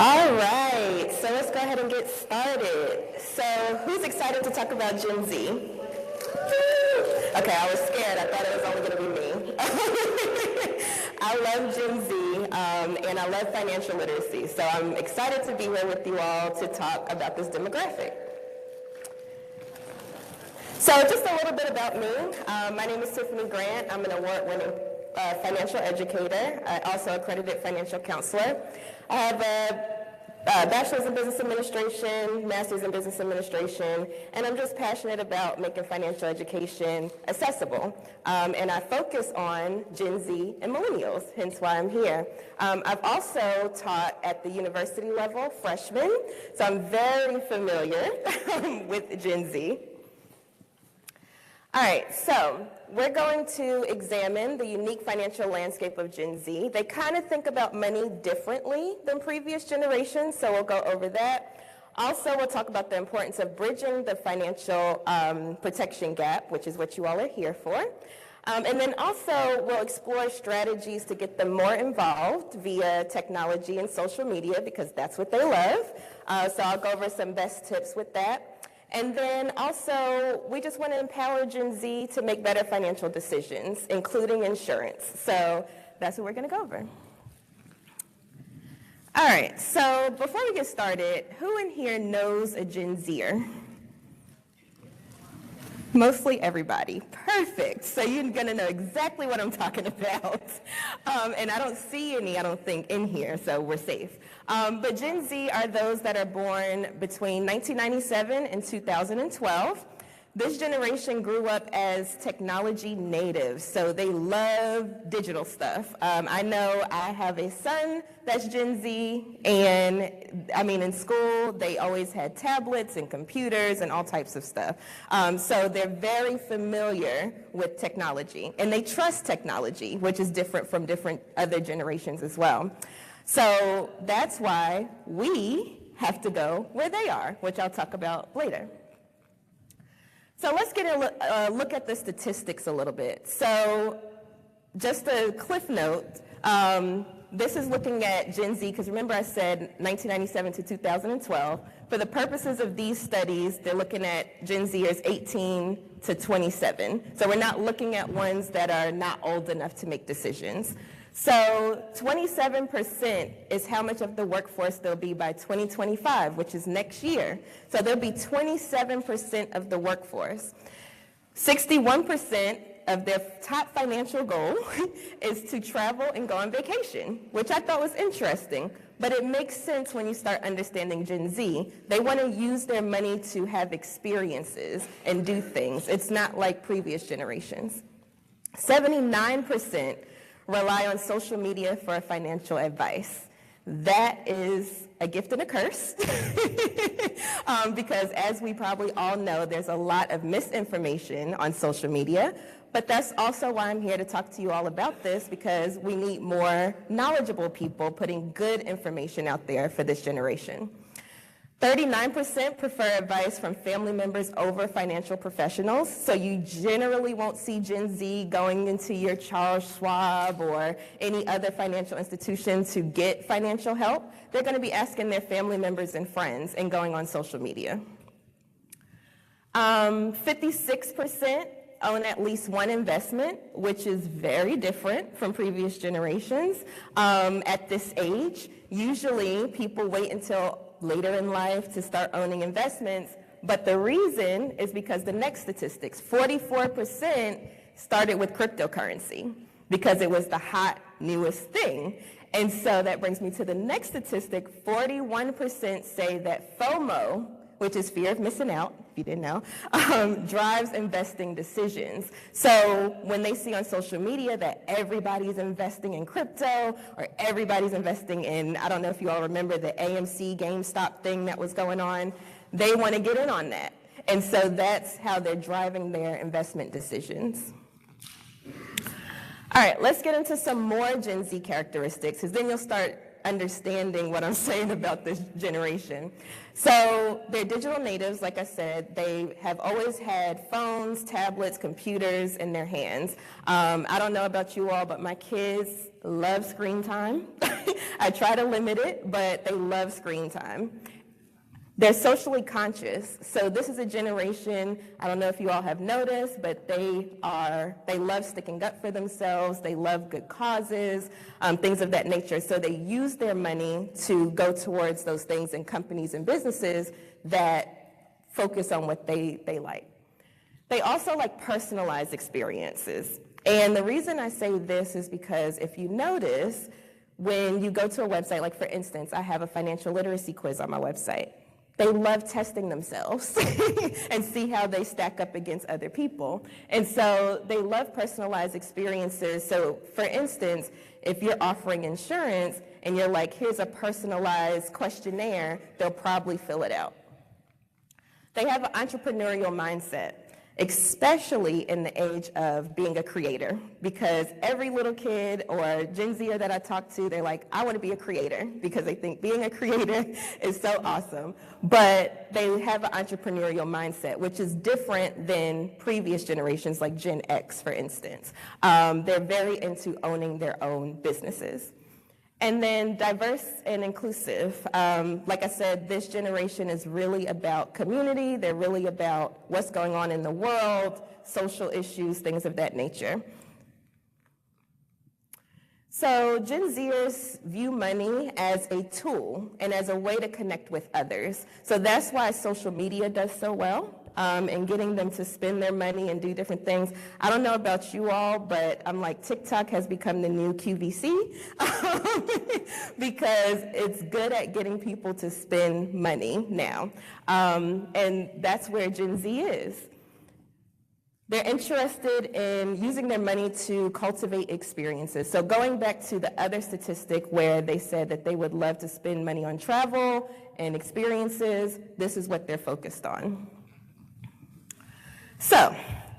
All right, so let's go ahead and get started. So who's excited to talk about Gen Z? Okay, I was scared. I thought it was only going to be me. I love Gen Z, and I love financial literacy. So I'm excited to be here with you all to talk about this demographic. So just a little bit about me. My name is Tiffany Grant. I'm an award-winning financial educator, also accredited financial counselor. I have a bachelor's in business administration, master's in business administration, and I'm just passionate about making financial education accessible. And I focus on Gen Z and millennials, hence why I'm here. I've also taught at the university level, freshmen, so I'm very familiar with Gen Z. All right, so we're going to examine the unique financial landscape of Gen Z. They kind of think about money differently than previous generations, so we'll go over that. Also, we'll talk about the importance of bridging the financial protection gap, which is what you all are here for. And then also, we'll explore strategies to get them more involved via technology and social media, because that's what they love. So I'll go over some best tips with that. And then also, we just want to empower Gen Z to make better financial decisions, including insurance. So that's what we're going to go over. All right, so before we get started, who in here knows a Gen Zer? Mostly everybody. Perfect. So you're going to know exactly what I'm talking about. And I don't see any, I don't think, in here, so we're safe. But Gen Z are those that are born between 1997 and 2012. This generation grew up as technology natives, so they love digital stuff. I know I have a son that's Gen Z, and I mean, in school, they always had tablets and computers and all types of stuff. So they're very familiar with technology, and they trust technology, which is different from different other generations as well. So that's why we have to go where they are, which I'll talk about later. So let's get a look at the statistics a little bit. So just a cliff note, this is looking at Gen Z, because remember I said 1997 to 2012. For the purposes of these studies, they're looking at Gen Zers 18 to 27. So we're not looking at ones that are not old enough to make decisions. So 27% is how much of the workforce there'll be by 2025, which is next year. So there'll be 27% of the workforce. 61% of their top financial goal is to travel and go on vacation, which I thought was interesting. But it makes sense when you start understanding Gen Z. They want to use their money to have experiences and do things. It's not like previous generations. 79% rely on social media for financial advice. That is a gift and a curse because as we probably all know, there's a lot of misinformation on social media, but that's also why I'm here to talk to you all about this, because we need more knowledgeable people putting good information out there for this generation. 39% prefer advice from family members over financial professionals. So you generally won't see Gen Z going into your Charles Schwab or any other financial institution to get financial help. They're going to be asking their family members and friends and going on social media. 56% own at least one investment, which is very different from previous generations. At this age, usually people wait until later in life to start owning investments, but the reason is because the next statistics, 44% started with cryptocurrency because it was the hot, newest thing. And so that brings me to the next statistic, 41% say that FOMO, which is fear of missing out, if you didn't know, drives investing decisions. So when they see on social media that everybody's investing in crypto or everybody's investing in, I don't know if you all remember the AMC GameStop thing that was going on, they want to get in on that. And so that's how they're driving their investment decisions. All right, let's get into some more Gen Z characteristics, because then you'll start understanding what I'm saying about this generation. So they're digital natives, like I said. They have always had phones, tablets, computers in their hands. I don't know about you all, but my kids love screen time. I try to limit it, but they love screen time. They're socially conscious. So this is a generation, I don't know if you all have noticed, but they love sticking up for themselves. They love good causes, things of that nature. So they use their money to go towards those things in companies and businesses that focus on what they like. They also like personalized experiences. And the reason I say this is because if you notice, when you go to a website, like for instance, I have a financial literacy quiz on my website. They love testing themselves and see how they stack up against other people. And so they love personalized experiences. So for instance, if you're offering insurance and you're like, here's a personalized questionnaire, they'll probably fill it out. They have an entrepreneurial mindset, especially in the age of being a creator, because every little kid or Gen Zer that I talk to, they're like, I want to be a creator, because they think being a creator is so awesome. But they have an entrepreneurial mindset, which is different than previous generations, like Gen X, for instance. They're very into owning their own businesses. And then diverse and inclusive. Like I said, this generation is really about community. They're really about what's going on in the world, social issues, things of that nature. So Gen Zers view money as a tool and as a way to connect with others. So that's why social media does so well. And getting them to spend their money and do different things. I don't know about you all, but I'm like, TikTok has become the new QVC because it's good at getting people to spend money now. And that's where Gen Z is. They're interested in using their money to cultivate experiences. So going back to the other statistic where they said that they would love to spend money on travel and experiences, this is what they're focused on. So,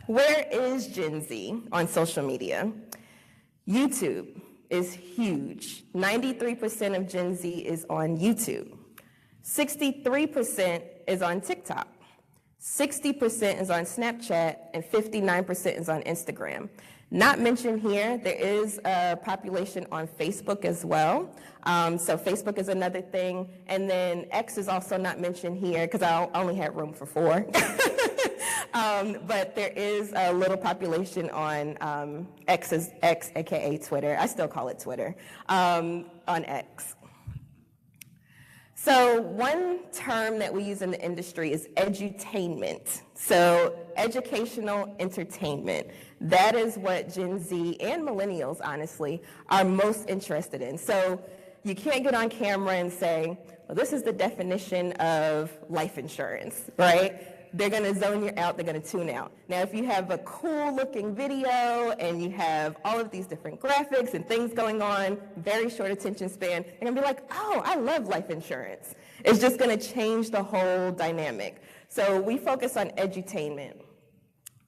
where is Gen Z on social media? YouTube is huge. 93% of Gen Z is on YouTube. 63% is on TikTok. 60% is on Snapchat, and 59% is on Instagram. Not mentioned here, there is a population on Facebook as well. So Facebook is another thing. And then X is also not mentioned here because I only had room for 4. But there is a little population on X, aka Twitter. I still call it Twitter, on X. So one term that we use in the industry is edutainment. So educational entertainment. That is what Gen Z and millennials, honestly, are most interested in. So you can't get on camera and say, well, this is the definition of life insurance, right? They're going to zone you out, they're going to tune out. Now, if you have a cool looking video and you have all of these different graphics and things going on, very short attention span, they're going to be like, oh, I love life insurance. It's just going to change the whole dynamic. So we focus on edutainment,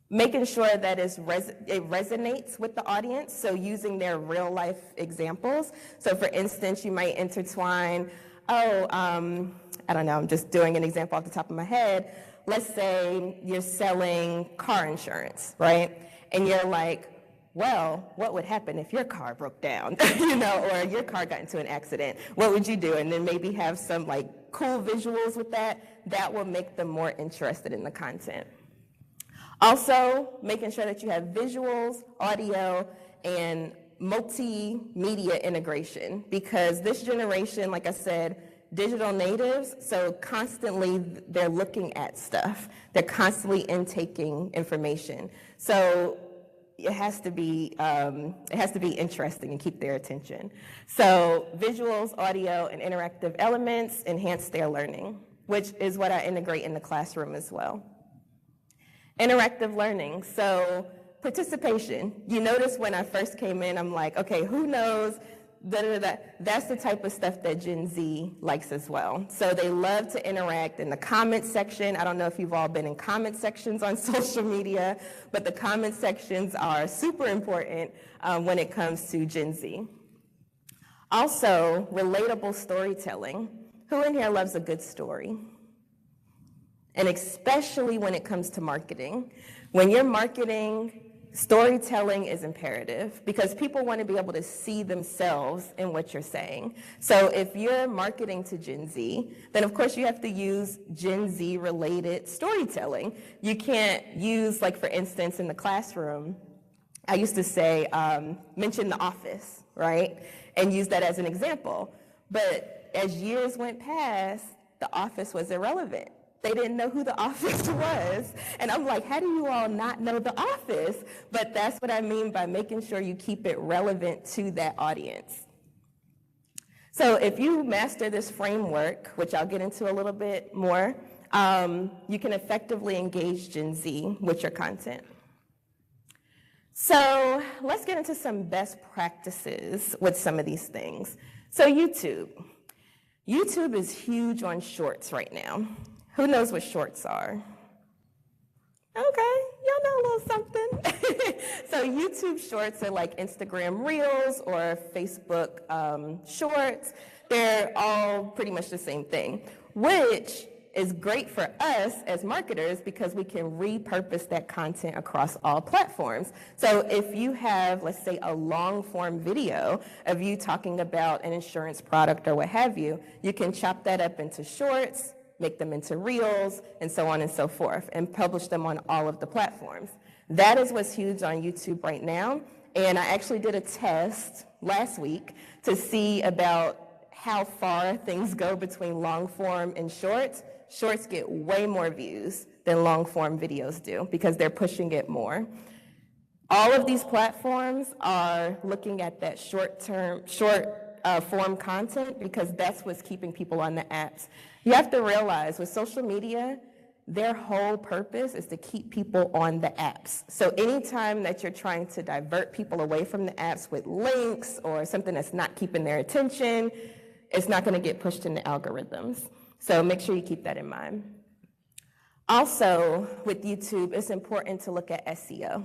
making sure that it resonates with the audience, so using their real life examples. So for instance, you might intertwine, I don't know, I'm just doing an example off the top of my head. Let's say you're selling car insurance, right? And you're like, well, what would happen if your car broke down, or your car got into an accident? What would you do? And then maybe have some like cool visuals with that. That will make them more interested in the content. Also, making sure that you have visuals, audio, and multimedia integration, because this generation, like I said, digital natives, so constantly they're looking at stuff. They're constantly intaking information. So it has to be interesting and keep their attention. So visuals, audio, and interactive elements enhance their learning, which is what I integrate in the classroom as well. Interactive learning, so participation. You notice when I first came in, I'm like, okay, who knows? That's the type of stuff that Gen Z likes as well. So they love to interact in the comment section. I don't know if you've all been in comment sections on social media, but the comment sections are super important when it comes to Gen Z. Also, relatable storytelling. Who in here loves a good story? And especially when it comes to marketing. When you're marketing Storytelling is imperative because people want to be able to see themselves in what you're saying. So if you're marketing to Gen Z, then of course you have to use Gen Z related storytelling. You can't use, like for instance, in the classroom, I used to say, mention The Office, right? And use that as an example. But as years went past, The Office was irrelevant. They didn't know who The Office was. And I'm like, how do you all not know The Office? But that's what I mean by making sure you keep it relevant to that audience. So if you master this framework, which I'll get into a little bit more, you can effectively engage Gen Z with your content. So let's get into some best practices with some of these things. So YouTube. YouTube is huge on shorts right now. Who knows what shorts are? Okay, y'all know a little something. So YouTube shorts are like Instagram Reels or Facebook Shorts. They're all pretty much the same thing, which is great for us as marketers because we can repurpose that content across all platforms. So if you have, let's say, a long form video of you talking about an insurance product or what have you, you can chop that up into shorts, make them into reels, and so on and so forth, and publish them on all of the platforms. That is what's huge on YouTube right now. And I actually did a test last week to see about how far things go between long form and shorts. Shorts get way more views than long form videos do because they're pushing it more. All of these platforms are looking at that short form content because that's what's keeping people on the apps. You have to realize with social media, their whole purpose is to keep people on the apps. So anytime that you're trying to divert people away from the apps with links or something that's not keeping their attention, it's not going to get pushed in the algorithms. So make sure you keep that in mind. Also, with YouTube, it's important to look at SEO.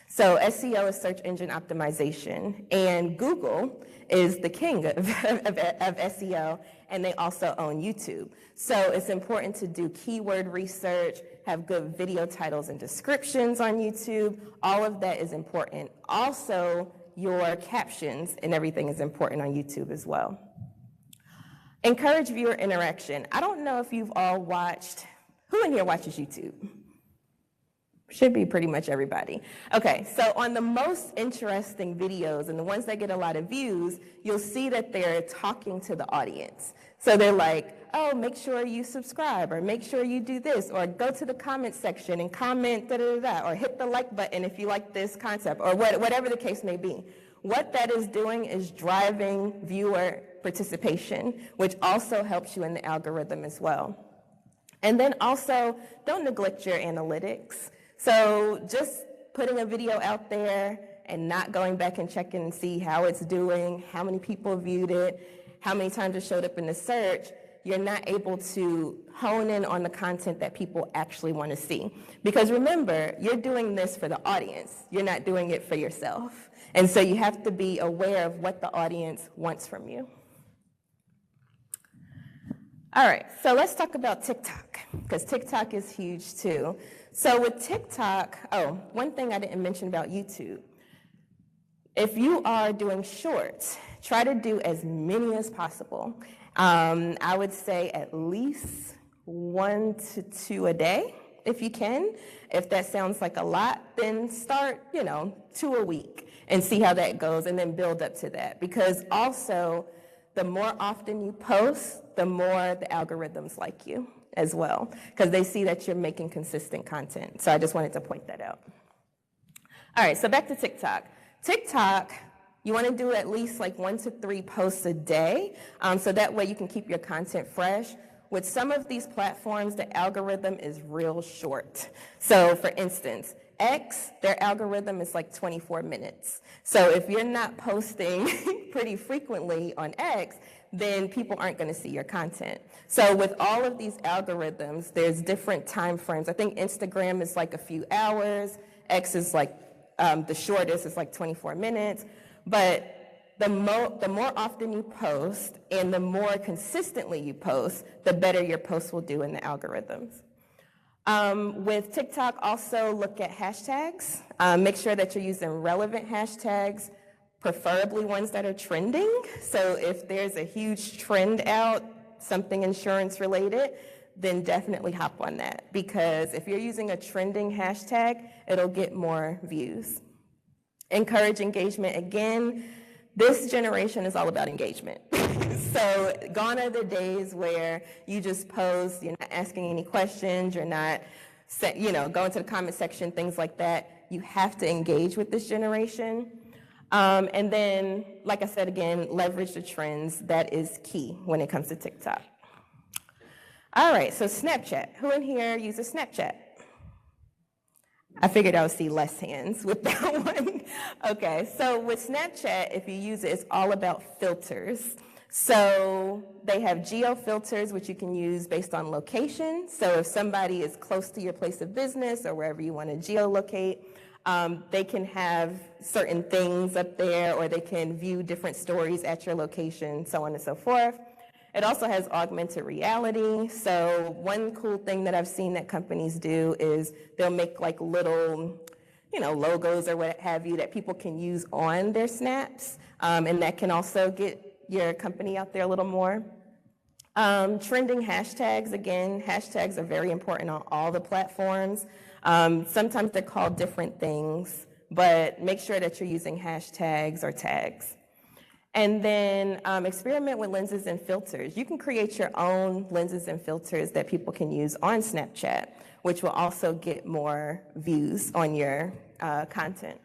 So SEO is search engine optimization, and Google is the king of SEO, and they also own YouTube. So it's important to do keyword research, have good video titles and descriptions on YouTube. All of that is important. Also, your captions and everything is important on YouTube as well. Encourage viewer interaction. I don't know if you've all watched, who in here watches YouTube? Should be pretty much everybody. Okay, so on the most interesting videos and the ones that get a lot of views, you'll see that they're talking to the audience. So they're like, oh, make sure you subscribe, or make sure you do this, or go to the comment section and comment or hit the like button if you like this concept, or whatever the case may be. What that is doing is driving viewer participation, which also helps you in the algorithm as well. And then also, don't neglect your analytics. So just putting a video out there and not going back and checking and see how it's doing, how many people viewed it, how many times it showed up in the search, you're not able to hone in on the content that people actually want to see. Because remember, you're doing this for the audience. You're not doing it for yourself. And so you have to be aware of what the audience wants from you. All right, so let's talk about TikTok, because TikTok is huge too. So with TikTok, one thing I didn't mention about YouTube. If you are doing shorts, try to do as many as possible. I would say at least 1 to 2 a day, if you can. If that sounds like a lot, then start, 2 a week and see how that goes, and then build up to that. Because also, the more often you post, the more the algorithms like you as well, because they see that you're making consistent content. So I just wanted to point that out. All right, so back to TikTok. TikTok, you want to do at least like 1 to 3 posts a day, so that way you can keep your content fresh. With some of these platforms, the algorithm is real short. So for instance, X, their algorithm is like 24 minutes. So if you're not posting pretty frequently on X, then people aren't going to see your content. So with all of these algorithms, there's different time frames. I think Instagram is like a few hours. X is like the shortest is like 24 minutes. But the more often you post and the more consistently you post, the better your posts will do in the algorithms. With TikTok, also look at hashtags. Make sure that you're using relevant hashtags, preferably ones that are trending. So if there's a huge trend out, something insurance related, then definitely hop on that. Because if you're using a trending hashtag, it'll get more views. Encourage engagement. Again, this generation is all about engagement. So gone are the days where you just post, you're not asking any questions, you're not, going to the comment section, things like that. You have to engage with this generation. And then, like I said again, leverage the trends. That is key when it comes to TikTok. All right, so Snapchat. Who in here uses Snapchat? I figured I would see less hands with that one. Okay, so with Snapchat, if you use it, it's all about filters. So they have geo filters, which you can use based on location. So if somebody is close to your place of business or wherever you want to geolocate, they can have certain things up there, or they can view different stories at your location, so on and so forth. It also has augmented reality. So one cool thing that I've seen that companies do is they'll make like little, logos or what have you that people can use on their snaps. And that can also get your company out there a little more. Trending hashtags, again, hashtags are very important on all the platforms. Sometimes they're called different things, but make sure that you're using hashtags or tags. And then experiment with lenses and filters. You can create your own lenses and filters that people can use on Snapchat, which will also get more views on your content.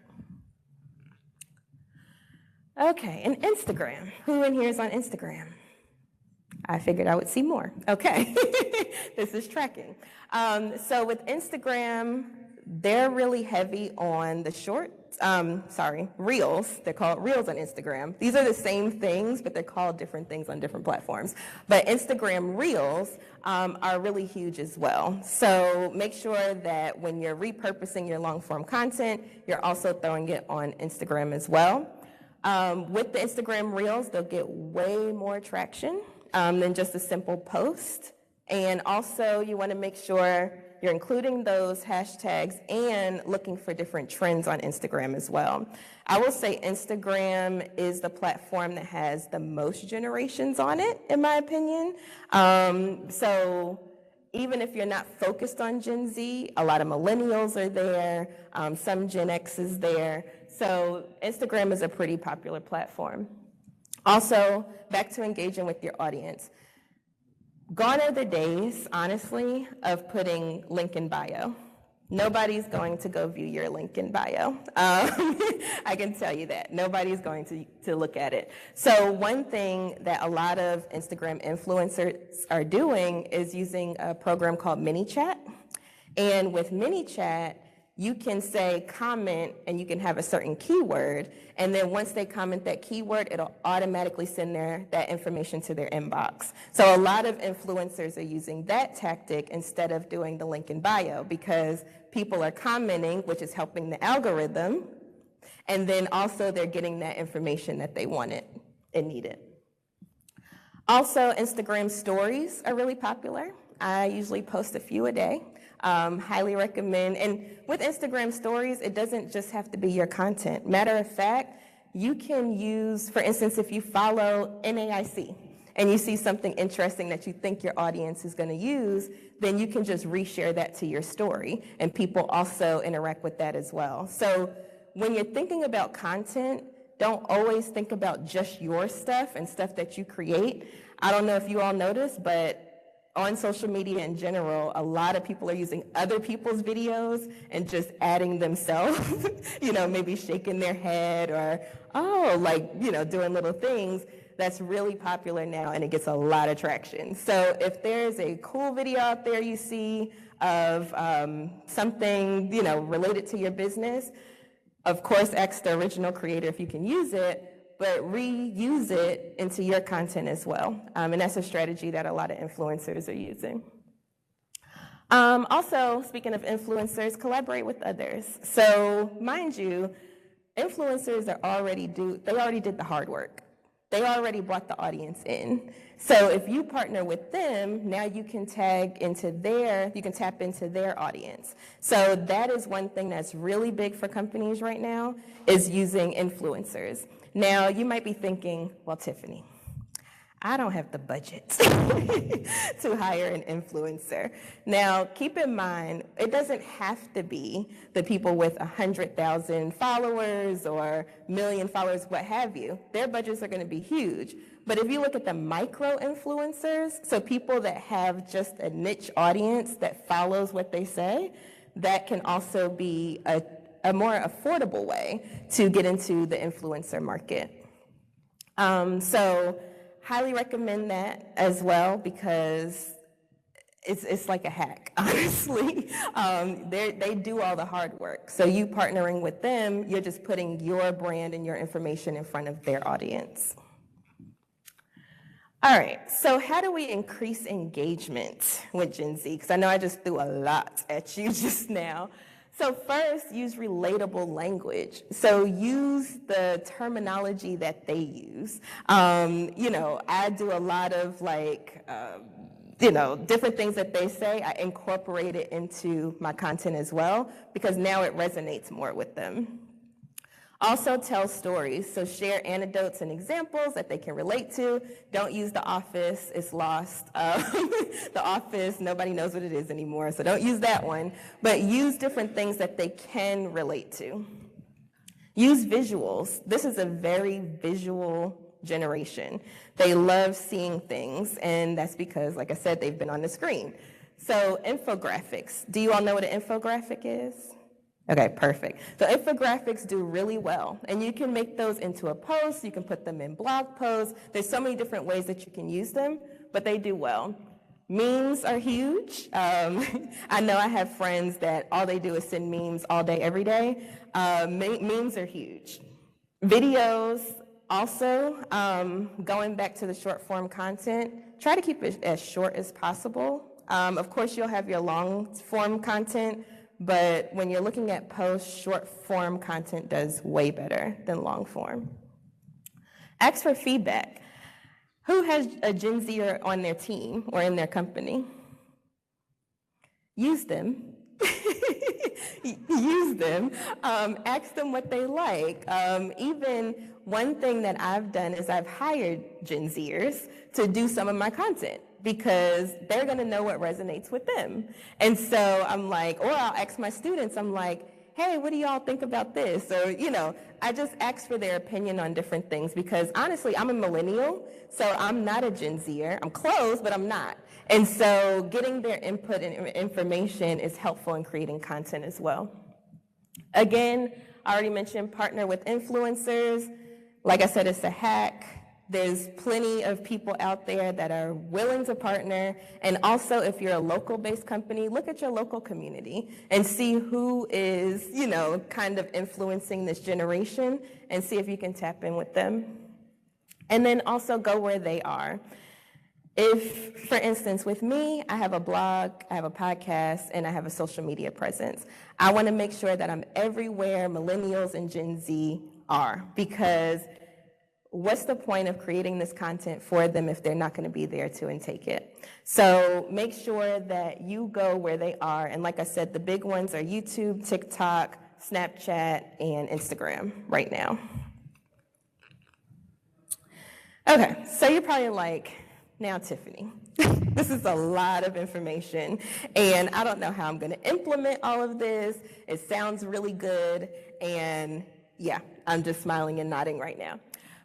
Okay, and Instagram. Who in here is on Instagram? I figured I would see more. Okay, this is tracking. So with Instagram, they're really heavy on the Reels. They're called Reels on Instagram. These are the same things, but they're called different things on different platforms. But Instagram Reels are really huge as well. So make sure that when you're repurposing your long-form content, you're also throwing it on Instagram as well. With the Instagram Reels, they'll get way more traction than just a simple post. And also, you want to make sure you're including those hashtags and looking for different trends on Instagram as well. I will say Instagram is the platform that has the most generations on it, in my opinion. So even if you're not focused on Gen Z, a lot of millennials are there, some Gen X is there. So Instagram is a pretty popular platform. Also, back to engaging with your audience. Gone are the days, honestly, of putting link in bio. Nobody's going to go view your link in bio. I can tell you that. Nobody's going to look at it. So one thing that a lot of Instagram influencers are doing is using a program called ManyChat. And with ManyChat, you can say comment and you can have a certain keyword, and then once they comment that keyword, it'll automatically send that information to their inbox. So a lot of influencers are using that tactic instead of doing the link in bio, because people are commenting, which is helping the algorithm, and then also they're getting that information that they wanted and needed. Also, Instagram stories are really popular. I usually post a few a day. Highly recommend. And with Instagram stories, it doesn't just have to be your content. Matter of fact, you can use, for instance, if you follow NAIC and you see something interesting that you think your audience is going to use, then you can just reshare that to your story, and people also interact with that as well. So when you're thinking about content, don't always think about just your stuff and stuff that you create. I don't know if you all notice, but on social media in general, a lot of people are using other people's videos and just adding themselves, maybe shaking their head or, doing little things. That's really popular now, and it gets a lot of traction. So if there's a cool video out there you see of something, related to your business, of course, ask the original creator if you can use it, but reuse it into your content as well. And that's a strategy that a lot of influencers are using. Also, speaking of influencers, collaborate with others. So mind you, influencers already did the hard work. they already brought the audience in. So if you partner with them, now you can tap into their audience. So that is one thing that's really big for companies right now, is using influencers. Now, you might be thinking, well, Tiffany, I don't have the budget to hire an influencer. Now, keep in mind, it doesn't have to be the people with 100,000 followers or million followers, what have you. Their budgets are going to be huge. But if you look at the micro influencers, so people that have just a niche audience that follows what they say, that can also be a more affordable way to get into the influencer market. So highly recommend that as well, because it's like a hack, honestly. They do all the hard work. So you partnering with them, you're just putting your brand and your information in front of their audience. All right, so how do we increase engagement with Gen Z? Because I know I just threw a lot at you just now. So first, use relatable language. So use the terminology that they use. I do a lot of different things that they say. I incorporate it into my content as well, because now it resonates more with them. Also tell stories, so share anecdotes and examples that they can relate to. Don't use The Office, it's lost. The Office, nobody knows what it is anymore, so don't use that one. But use different things that they can relate to. Use visuals. This is a very visual generation. They love seeing things, and that's because, like I said, they've been on the screen. So infographics. Do you all know what an infographic is? Okay, perfect. So infographics do really well, and you can make those into a post, you can put them in blog posts. There's so many different ways that you can use them, but they do well. Memes are huge. I know I have friends that all they do is send memes all day, every day. Memes are huge. Videos also, going back to the short form content, try to keep it as short as possible. Of course, you'll have your long form content, but when you're looking at posts, short form content does way better than long form. Ask for feedback. Who has a Gen Zer on their team or in their company? Use them. Use them. Ask them what they like. Even one thing that I've done is I've hired Gen Zers to do some of my content, because they're going to know what resonates with them. And so I'm like, or I'll ask my students, I'm like, hey, what do y'all think about this? Or, I just ask for their opinion on different things, because honestly, I'm a millennial, so I'm not a Gen Zer. I'm close, but I'm not. And so getting their input and information is helpful in creating content as well. Again, I already mentioned partner with influencers. Like I said, it's a hack. There's plenty of people out there that are willing to partner. And also, if you're a local-based company, look at your local community and see who is, kind of influencing this generation, and see if you can tap in with them. And then also go where they are. If, for instance, with me, I have a blog, I have a podcast, and I have a social media presence. I want to make sure that I'm everywhere millennials and Gen Z are, because what's the point of creating this content for them if they're not going to be there to intake it? So make sure that you go where they are. And like I said, the big ones are YouTube, TikTok, Snapchat, and Instagram right now. Okay, so you're probably like, now, Tiffany, this is a lot of information, and I don't know how I'm going to implement all of this. It sounds really good, and yeah, I'm just smiling and nodding right now.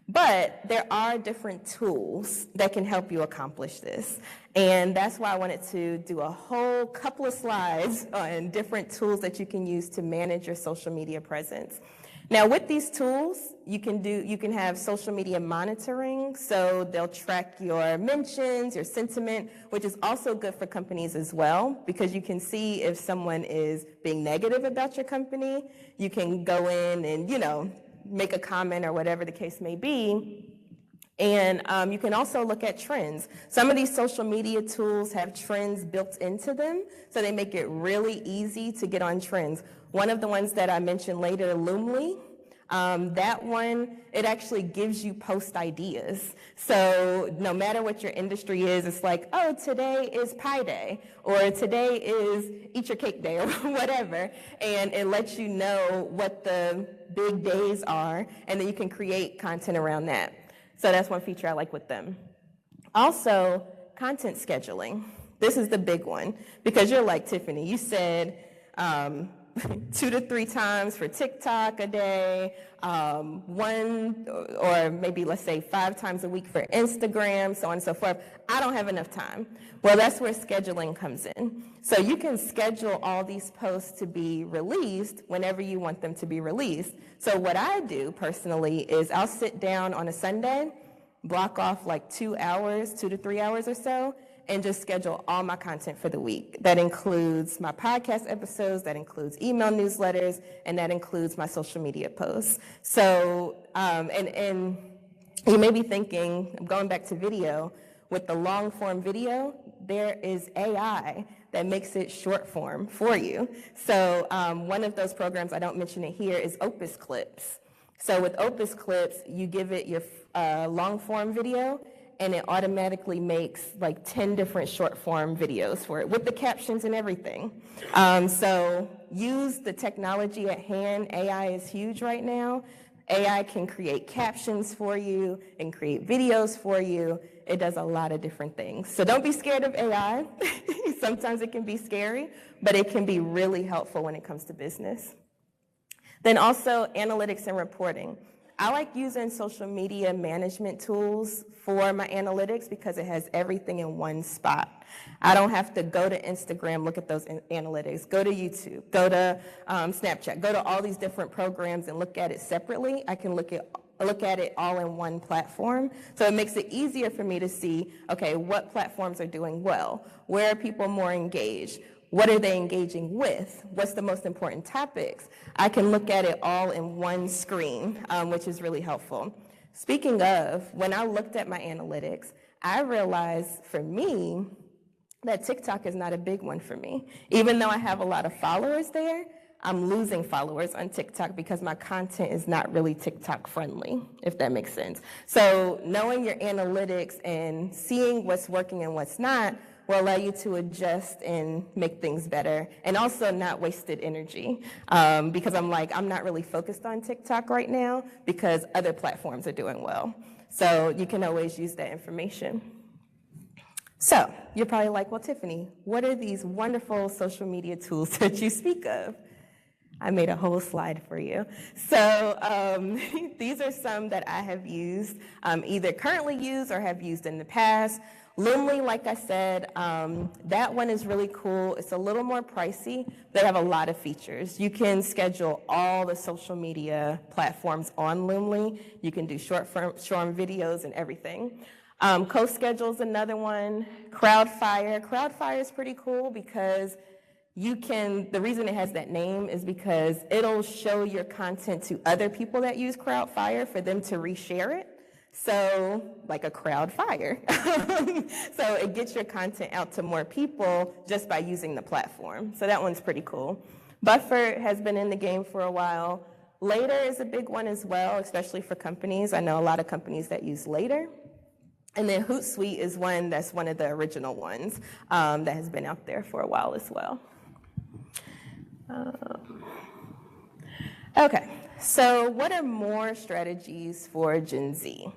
But there are different tools that can help you accomplish this. And that's why I wanted to do a whole couple of slides on different tools that you can use to manage your social media presence. Now, with these tools, you can have social media monitoring, so they'll track your mentions, your sentiment, which is also good for companies as well, because you can see if someone is being negative about your company. You can go in and, make a comment or whatever the case may be. And you can also look at trends. Some of these social media tools have trends built into them, so they make it really easy to get on trends. One of the ones that I mentioned later, Loomly, That one, it actually gives you post ideas. So no matter what your industry is, it's like, oh, today is pie day, or today is eat your cake day, or whatever. And it lets you know what the big days are, and then you can create content around that. So that's one feature I like with them. Also, content scheduling. This is the big one, because you're like, Tiffany, you said 2 to 3 times for TikTok a day, 1 or maybe let's say 5 times a week for Instagram, so on and so forth. I don't have enough time. Well, that's where scheduling comes in. So you can schedule all these posts to be released whenever you want them to be released. So what I do personally is I'll sit down on a Sunday, block off like 2 hours, 2 to 3 hours or so, and just schedule all my content for the week. That includes my podcast episodes, that includes email newsletters, and that includes my social media posts. So, and you may be thinking, going back to video, with the long form video, there is AI that makes it short form for you. So one of those programs, I don't mention it here, is Opus Clips. So with Opus Clips, you give it your long form video, and it automatically makes like 10 different short form videos for it with the captions and everything. So use the technology at hand. AI is huge right now. AI can create captions for you and create videos for you. It does a lot of different things. So don't be scared of AI. Sometimes it can be scary, but it can be really helpful when it comes to business. Then also analytics and reporting. I like using social media management tools for my analytics because it has everything in one spot. I don't have to go to Instagram, look at those analytics, go to YouTube, go to Snapchat, go to all these different programs and look at it separately. I can look at it all in one platform. So it makes it easier for me to see, okay, what platforms are doing well? Where are people more engaged? What are they engaging with? What's the most important topics? I can look at it all in one screen, which is really helpful. Speaking of, when I looked at my analytics, I realized for me that TikTok is not a big one for me. Even though I have a lot of followers there, I'm losing followers on TikTok because my content is not really TikTok friendly, if that makes sense. So knowing your analytics and seeing what's working and what's not will allow you to adjust and make things better, and also not wasted energy. Because I'm not really focused on TikTok right now because other platforms are doing well. So you can always use that information. So you're probably like, well, Tiffany, what are these wonderful social media tools that you speak of? I made a whole slide for you. So these are some that I have used, either currently used or have used in the past. Loomly, like I said, that one is really cool. It's a little more pricey. They have a lot of features. You can schedule all the social media platforms on Loomly. You can do short form videos and everything. CoSchedule is another one. Crowdfire. Crowdfire is pretty cool because the reason it has that name is because it'll show your content to other people that use Crowdfire for them to reshare it. So, like a crowd fire. So it gets your content out to more people just by using the platform. So that one's pretty cool. Buffer has been in the game for a while. Later is a big one as well, especially for companies. I know a lot of companies that use Later. And then Hootsuite is one that's one of the original ones that has been out there for a while as well. Okay. So what are more strategies for Gen Z?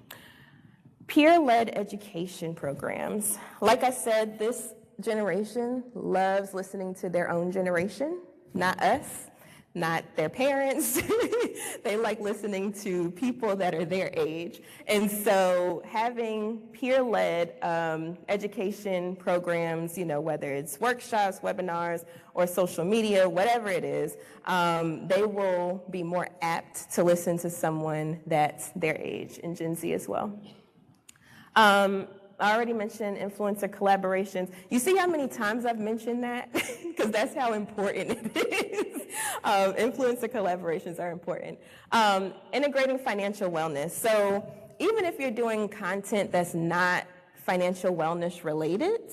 Peer-led education programs. Like I said, this generation loves listening to their own generation, not us, not their parents. They like listening to people that are their age. And so having peer-led education programs, whether it's workshops, webinars, or social media, whatever it is, they will be more apt to listen to someone that's their age in Gen Z as well. I already mentioned influencer collaborations. You see how many times I've mentioned that? Because that's how important it is. Influencer collaborations are important. Integrating financial wellness. So even if you're doing content that's not financial wellness related,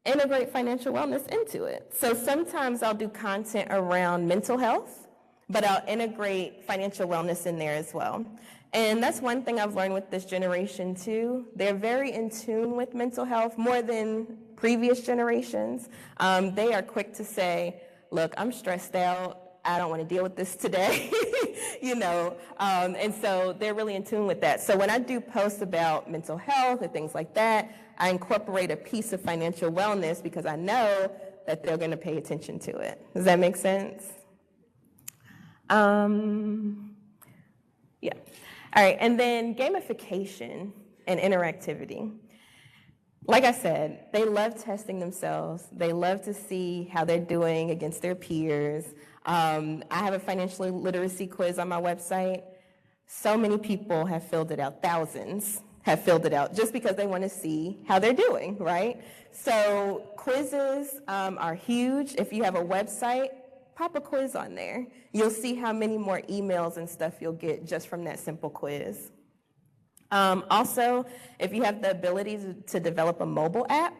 integrate financial wellness into it. So sometimes I'll do content around mental health, but I'll integrate financial wellness in there as well. And that's one thing I've learned with this generation too. They're very in tune with mental health more than previous generations. They are quick to say, look, I'm stressed out. I don't want to deal with this today, and so they're really in tune with that. So when I do posts about mental health and things like that, I incorporate a piece of financial wellness because I know that they're going to pay attention to it. Does that make sense? Yeah. All right, and then gamification and interactivity. Like I said, they love testing themselves. They love to see how they're doing against their peers. I have a financial literacy quiz on my website. So many people have filled it out, thousands have filled it out just because they want to see how they're doing, right? So quizzes are huge. If you have a website, pop a quiz on there. You'll see how many more emails and stuff you'll get just from that simple quiz. Also, if you have the ability to develop a mobile app,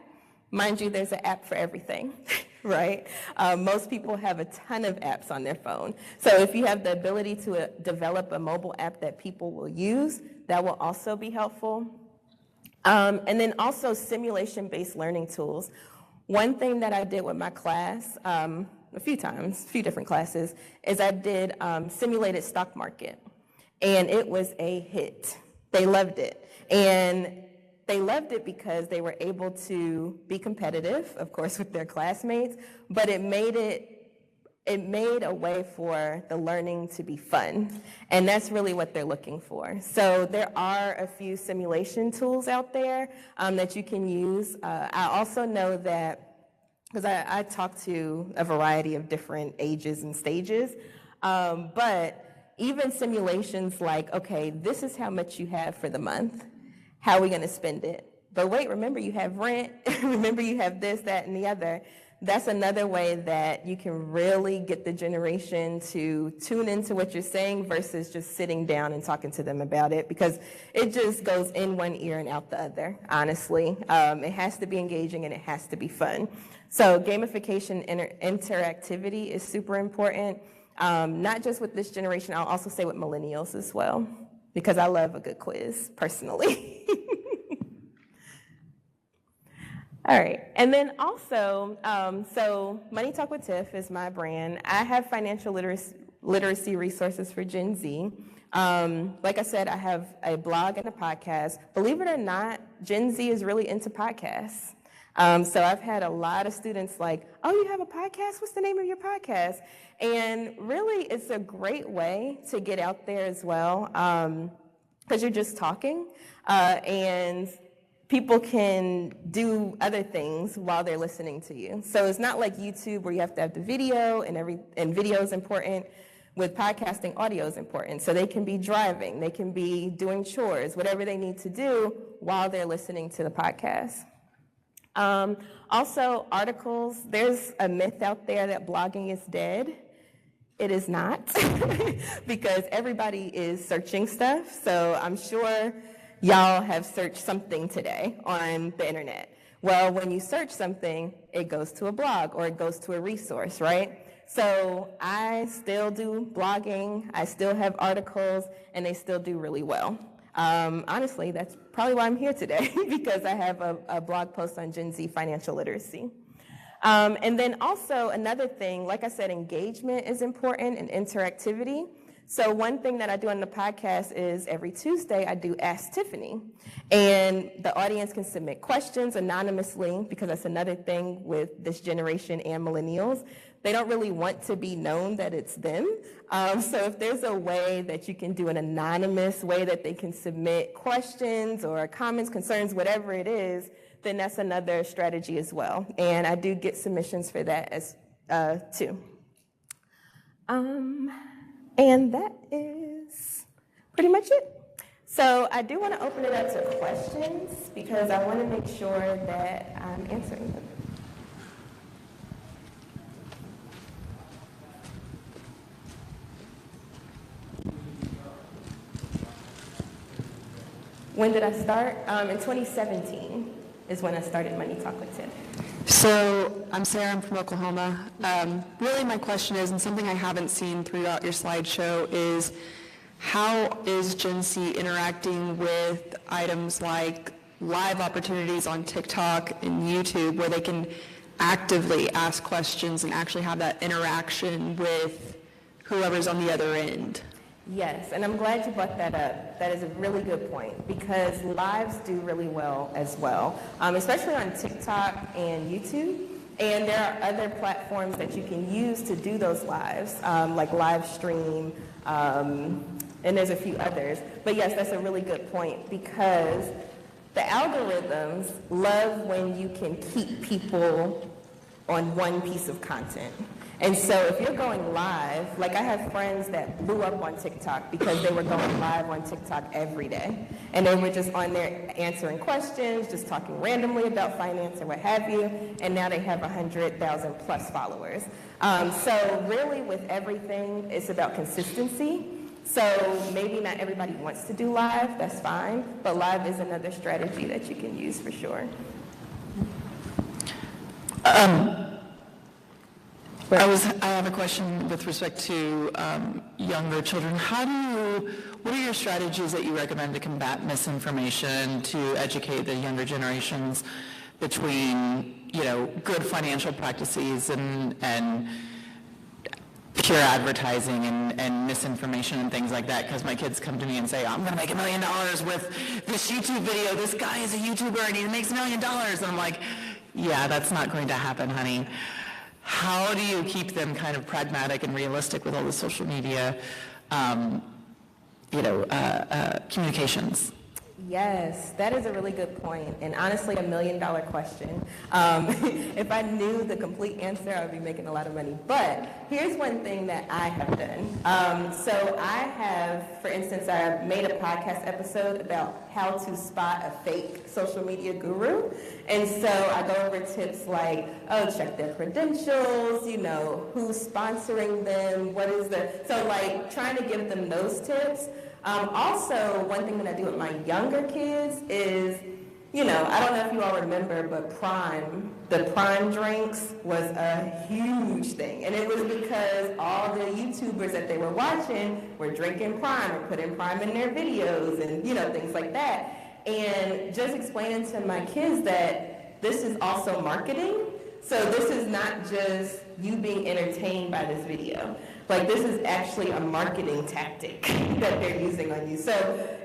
mind you, there's an app for everything, right? Most people have a ton of apps on their phone. So if you have the ability to develop a mobile app that people will use, that will also be helpful. And then also simulation-based learning tools. One thing that I did with my class, a few different classes, is I did simulated stock market, and it was a hit. They loved it, and they loved it because they were able to be competitive, of course, with their classmates, but it made a way for the learning to be fun, and that's really what they're looking for. So there are a few simulation tools out there that you can use. I also know that, because I talk to a variety of different ages and stages, but even simulations like, okay, this is how much you have for the month. How are we going to spend it? But wait, remember you have rent. Remember you have this, that, and the other. That's another way that you can really get the generation to tune into what you're saying versus just sitting down and talking to them about it, because it just goes in one ear and out the other, honestly. It has to be engaging and it has to be fun. So gamification interactivity is super important. Not just with this generation, I'll also say with millennials as well, because I love a good quiz, personally. All right, and then also, so Money Talk with Tiff is my brand. I have financial literacy resources for Gen Z. Like I said, I have a blog and a podcast. Believe it or not, Gen Z is really into podcasts. So I've had a lot of students like, oh, you have a podcast? What's the name of your podcast? And really, it's a great way to get out there as well, because you're just talking, and people can do other things while they're listening to you. So it's not like YouTube where you have to have the video and video is important. With podcasting, audio is important. So they can be driving, they can be doing chores, whatever they need to do while they're listening to the podcast. Also, articles. There's a myth out there that blogging is dead. It is not, because everybody is searching stuff. So I'm sure y'all have searched something today on the internet. Well, when you search something, it goes to a blog or it goes to a resource, right? So I still do blogging, I still have articles, and they still do really well. Honestly, that's probably why I'm here today, because I have a blog post on Gen Z financial literacy. And then also another thing, like I said, engagement is important and interactivity. So one thing that I do on the podcast is every Tuesday I do Ask Tiffany. And the audience can submit questions anonymously, because that's another thing with this generation and millennials. They don't really want to be known that it's them. So if there's a way that you can do an anonymous way that they can submit questions or comments, concerns, whatever it is, then that's another strategy as well. And I do get submissions for that as too. And that is pretty much it. So I do want to open it up to questions, because I want to make sure that I'm answering them. When did I start? In 2017 is when I started Money Talk with Tiff. So I'm Sarah, I'm from Oklahoma. Really my question is, and something I haven't seen throughout your slideshow, is how is Gen Z interacting with items like live opportunities on TikTok and YouTube where they can actively ask questions and actually have that interaction with whoever's on the other end? Yes, and I'm glad you brought that up. That is a really good point because lives do really well as well, especially on TikTok and YouTube. And there are other platforms that you can use to do those lives, like live stream, and there's a few others. But yes, that's a really good point because the algorithms love when you can keep people on one piece of content. And so if you're going live, like I have friends that blew up on TikTok because they were going live on TikTok every day. And they were just on there answering questions, just talking randomly about finance or what have you. And now they have 100,000 plus followers. So really with everything, it's about consistency. So maybe not everybody wants to do live, that's fine. But live is another strategy that you can use for sure. I have a question with respect to younger children. What are your strategies that you recommend to combat misinformation, to educate the younger generations between, good financial practices and pure advertising and misinformation and things like that? Because my kids come to me and say, I'm going to make $1 million with this YouTube video. This guy is a YouTuber and he makes $1 million. And I'm like, yeah, that's not going to happen, honey. How do you keep them kind of pragmatic and realistic with all the social media, communications? Yes, that is a really good point, and honestly, $1 million question. If I knew the complete answer, I would be making a lot of money. But here's one thing that I have done. So I have, for instance, I made a podcast episode about how to spot a fake social media guru. And so I go over tips like, check their credentials, who's sponsoring them, so like trying to give them those tips. Also, one thing that I do with my younger kids is, I don't know if you all remember, but the Prime drinks was a huge thing. And it was because all the YouTubers that they were watching were drinking Prime or putting Prime in their videos and, things like that. And just explaining to my kids that this is also marketing. So this is not just you being entertained by this video. Like, this is actually a marketing tactic that they're using on you. So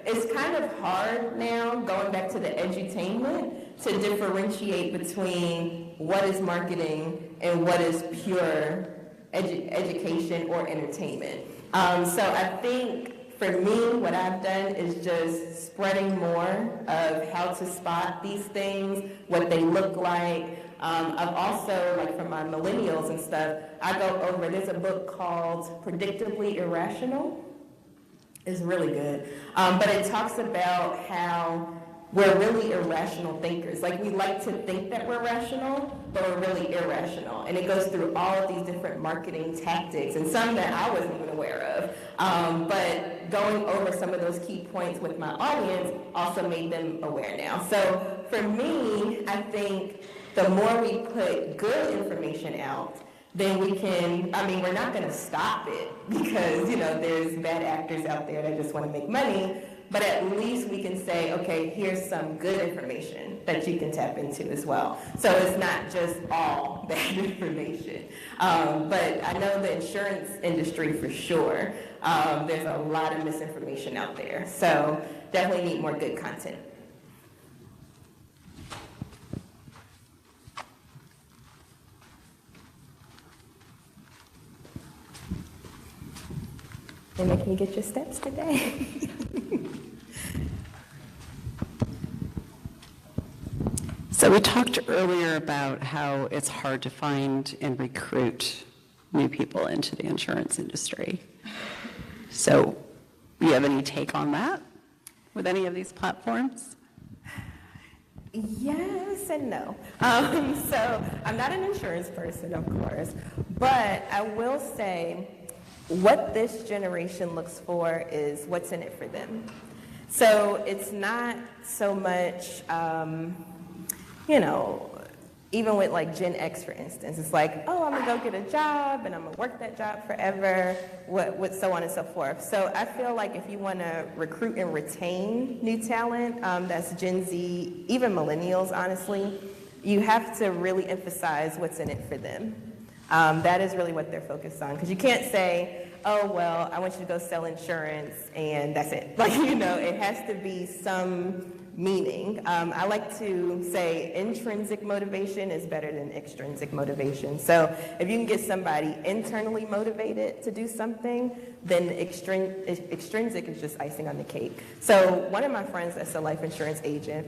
it's kind of hard now, going back to the edutainment, to differentiate between what is marketing and what is pure education or entertainment. So I think for me, what I've done is just spreading more of how to spot these things, what they look like. I've also, like for my millennials and stuff, I go over, there's a book called Predictably Irrational. It's really good. But it talks about how we're really irrational thinkers. Like, we like to think that we're rational, but we're really irrational. And it goes through all of these different marketing tactics, and some that I wasn't even aware of. But going over some of those key points with my audience also made them aware now. So for me, I think the more we put good information out, then we can, we're not going to stop it because, there's bad actors out there that just want to make money, but at least we can say, okay, here's some good information that you can tap into as well. So it's not just all bad information. But I know the insurance industry for sure, there's a lot of misinformation out there. So definitely need more good content. They're making you get your steps today. So we talked earlier about how it's hard to find and recruit new people into the insurance industry. So do you have any take on that with any of these platforms? Yes and no. So I'm not an insurance person, of course, but I will say what this generation looks for is what's in it for them. So it's not so much, even with like Gen X, for instance, it's like, oh, I'm gonna go get a job and I'm gonna work that job forever, what so on and so forth. So I feel like if you wanna recruit and retain new talent, that's Gen Z, even millennials, honestly, you have to really emphasize what's in it for them. That is really what they're focused on. Because you can't say, oh, well, I want you to go sell insurance and that's it. Like, it has to be some meaning. I like to say intrinsic motivation is better than extrinsic motivation. So if you can get somebody internally motivated to do something, then extrinsic is just icing on the cake. So one of my friends that's a life insurance agent,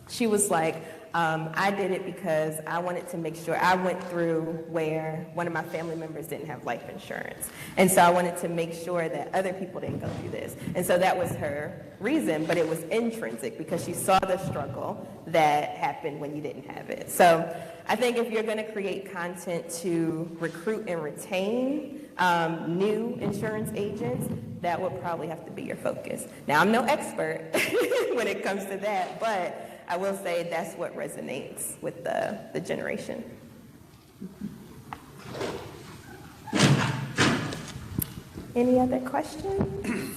she was like, I did it because I wanted to make sure I went through where one of my family members didn't have life insurance. And so I wanted to make sure that other people didn't go through this. And so that was her reason, but it was intrinsic because she saw the struggle that happened when you didn't have it. So I think if you're going to create content to recruit and retain new insurance agents, that would probably have to be your focus. Now, I'm no expert when it comes to that, but I will say that's what resonates with the generation. Any other questions?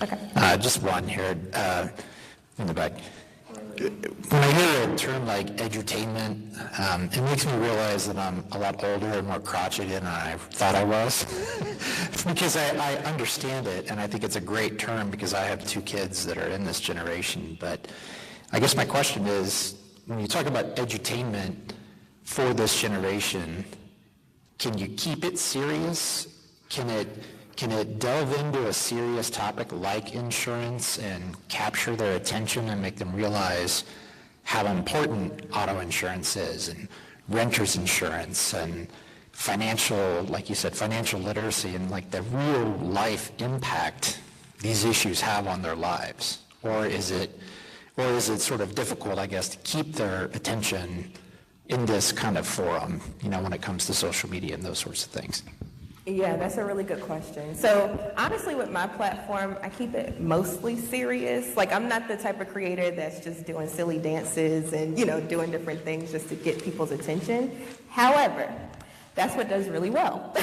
Okay. Just one here in the back. When I hear a term like edutainment, it makes me realize that I'm a lot older and more crotchety than I thought I was. Because I understand it, and I think it's a great term because I have 2 kids that are in this generation. But I guess my question is, when you talk about edutainment for this generation, can you keep it serious? Can it delve into a serious topic like insurance and capture their attention and make them realize how important auto insurance is and renter's insurance and financial, like you said, financial literacy and like the real life impact these issues have on their lives? Or is it sort of difficult, I guess, to keep their attention in this kind of forum, when it comes to social media and those sorts of things? Yeah, that's a really good question. So honestly, with my platform, I keep it mostly serious. Like, I'm not the type of creator that's just doing silly dances and, doing different things just to get people's attention. However, that's what does really well.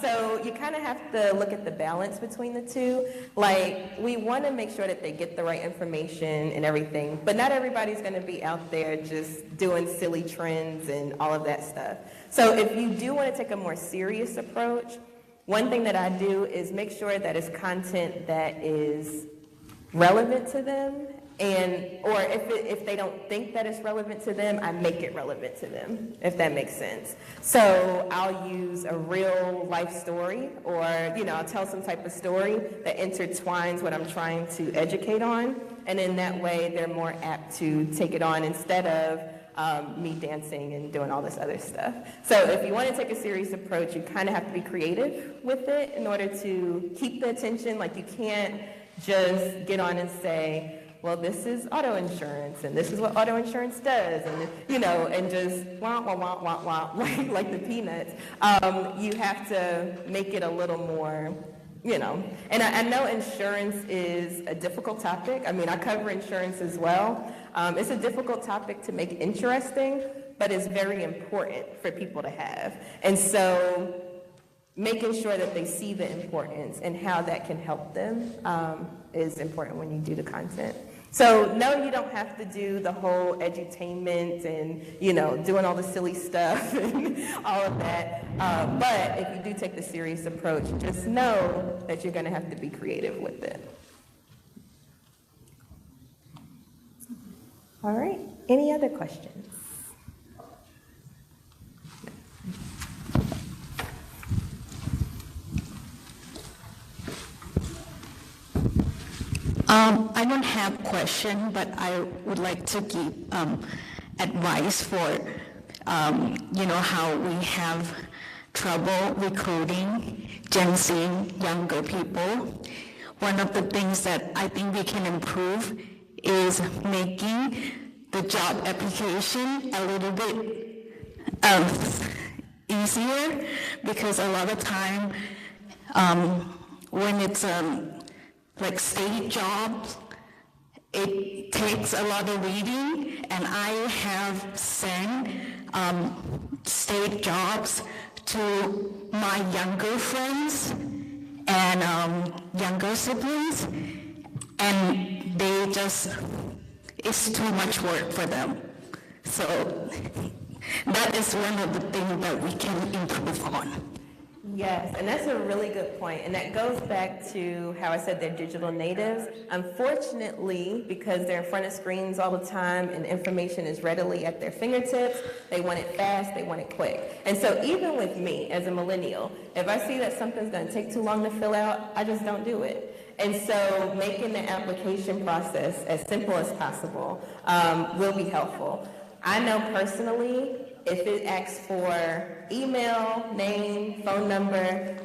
So you kind of have to look at the balance between the two. Like, we want to make sure that they get the right information and everything, but not everybody's going to be out there just doing silly trends and all of that stuff. So if you do want to take a more serious approach, one thing that I do is make sure that it's content that is relevant to them, or if they don't think that it's relevant to them, I make it relevant to them, if that makes sense. So I'll use a real life story, or I'll tell some type of story that intertwines what I'm trying to educate on, and in that way they're more apt to take it on instead of me dancing and doing all this other stuff. So if you want to take a serious approach, you kind of have to be creative with it in order to keep the attention. Like, you can't just get on and say, well, this is auto insurance, and this is what auto insurance does, and and just wah, wah, wah, wah, wah, like the Peanuts. You have to make it a little more, and I know insurance is a difficult topic. I mean, I cover insurance as well. It's a difficult topic to make interesting, but it's very important for people to have. And so making sure that they see the importance and how that can help them is important when you do the content. So no, you don't have to do the whole edutainment and, doing all the silly stuff and all of that. But if you do take the serious approach, just know that you're going to have to be creative with it. All right. Any other questions? I don't have a question, but I would like to give advice for, how we have trouble recruiting Gen Z younger people. One of the things that I think we can improve is making the job application a little bit easier, because a lot of time when it's like state jobs, it takes a lot of reading, and I have sent state jobs to my younger friends and younger siblings, and they just, it's too much work for them. So that is one of the things that we can improve on. Yes, and that's a really good point, and that goes back to how I said they're digital natives. Unfortunately, because they're in front of screens all the time and information is readily at their fingertips, they want it fast, they want it quick. And so even with me as a millennial, if I see that something's going to take too long to fill out, I just don't do it. And so making the application process as simple as possible will be helpful. I know personally, if it asks for email, name, phone number,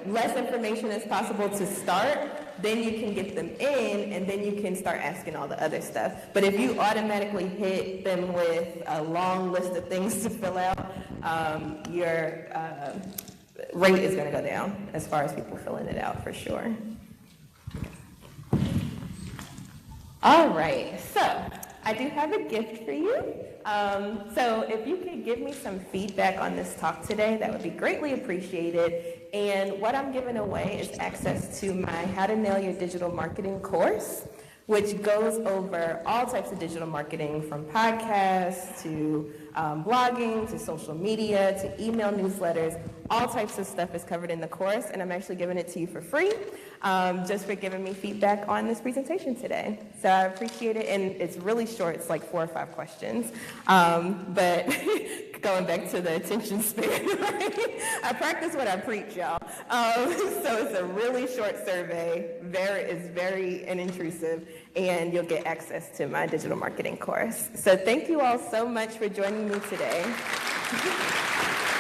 less information as possible to start, then you can get them in, and then you can start asking all the other stuff. But if you automatically hit them with a long list of things to fill out, your rate is going to go down as far as people filling it out, for sure. All right, so I do have a gift for you. So if you could give me some feedback on this talk today, that would be greatly appreciated. And what I'm giving away is access to my How to Nail Your Digital Marketing course, which goes over all types of digital marketing, from podcasts to blogging to social media to email newsletters. All types of stuff is covered in the course, and I'm actually giving it to you for free, just for giving me feedback on this presentation today. So I appreciate it, and it's really short. It's like 4 or 5 questions, but going back to the attention span, right? I practice what I preach, y'all. So it's a really short survey, it's very unintrusive, and you'll get access to my digital marketing course. So thank you all so much for joining me today.